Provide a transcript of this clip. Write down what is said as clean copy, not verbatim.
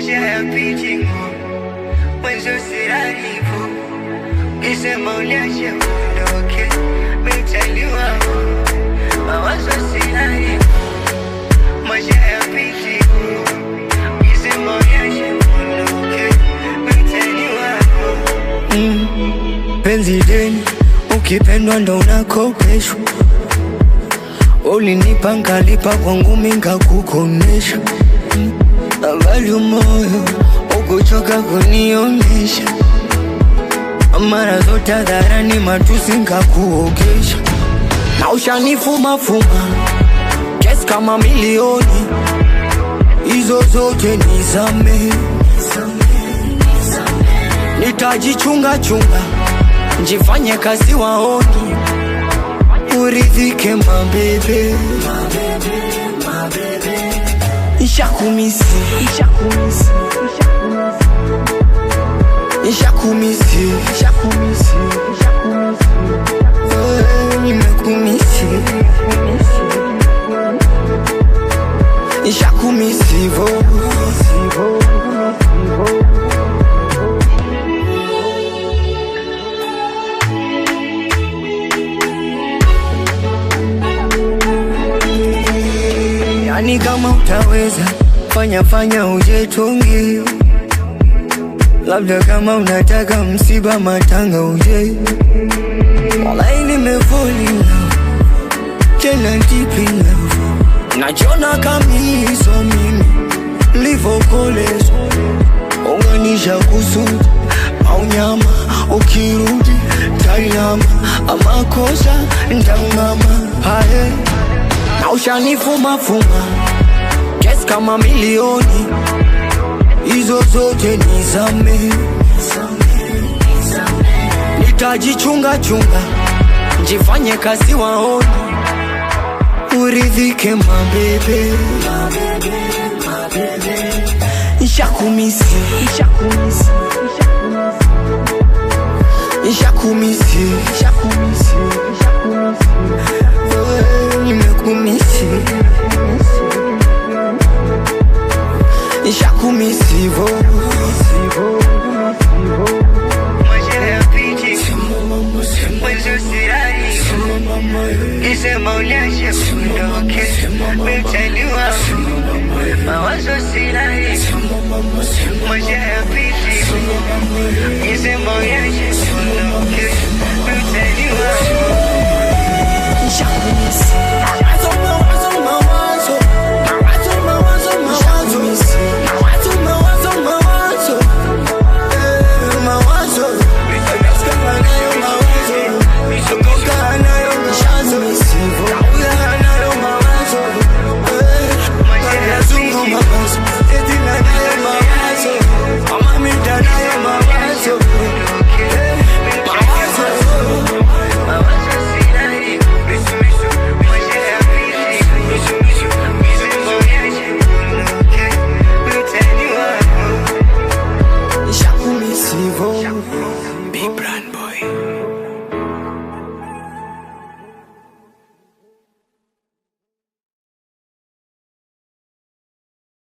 maisha hayapiti mwenzo sirarifu, kisema uliache uondoke, mitaliwa mawazo sirarifu, maisha hayapiti kisema uliache uondoke, mitaliwa penzi deni, ukipendwa ndo unakopeshwa. Ulinipa nkalipa kwangu minga kukonesha, bali moyo ukuchoka kunionesha. Mara zote hadharani matusi nkakuogesha, na ushanifuma fuma kesi kama milioni. Hizo zote nizame, nitajichunga chunga, njifanye kazi waoni, uridhike mabebe. Ishakumisi, nimekumisi, ishakumisi vo. Yani kama utaweza fanya ujetungi, labda kama unataka msiba matanga uje. Walai nimefall in love, tena deep in love, najiona kamiso mimi livokolezo. Unganisha kusudi au nyama, ukirudi tainama, ama kosa ntaungama. Hae na ushanifuma fuma kesi kama milioni. Hizo zote nizame, nitajichunga chunga, njifanye kazi waoni, uridhike mabebe. Ishakumisi, nimekumisi, ishakumisi vo. Maisha hayapiti mwenzo sirarifu, kisema uliache uondoke, mitaliwa mawazo sirarifu. Maisha hayapiti kisema uliache uondoke, mitaliwa. Ishakumisi.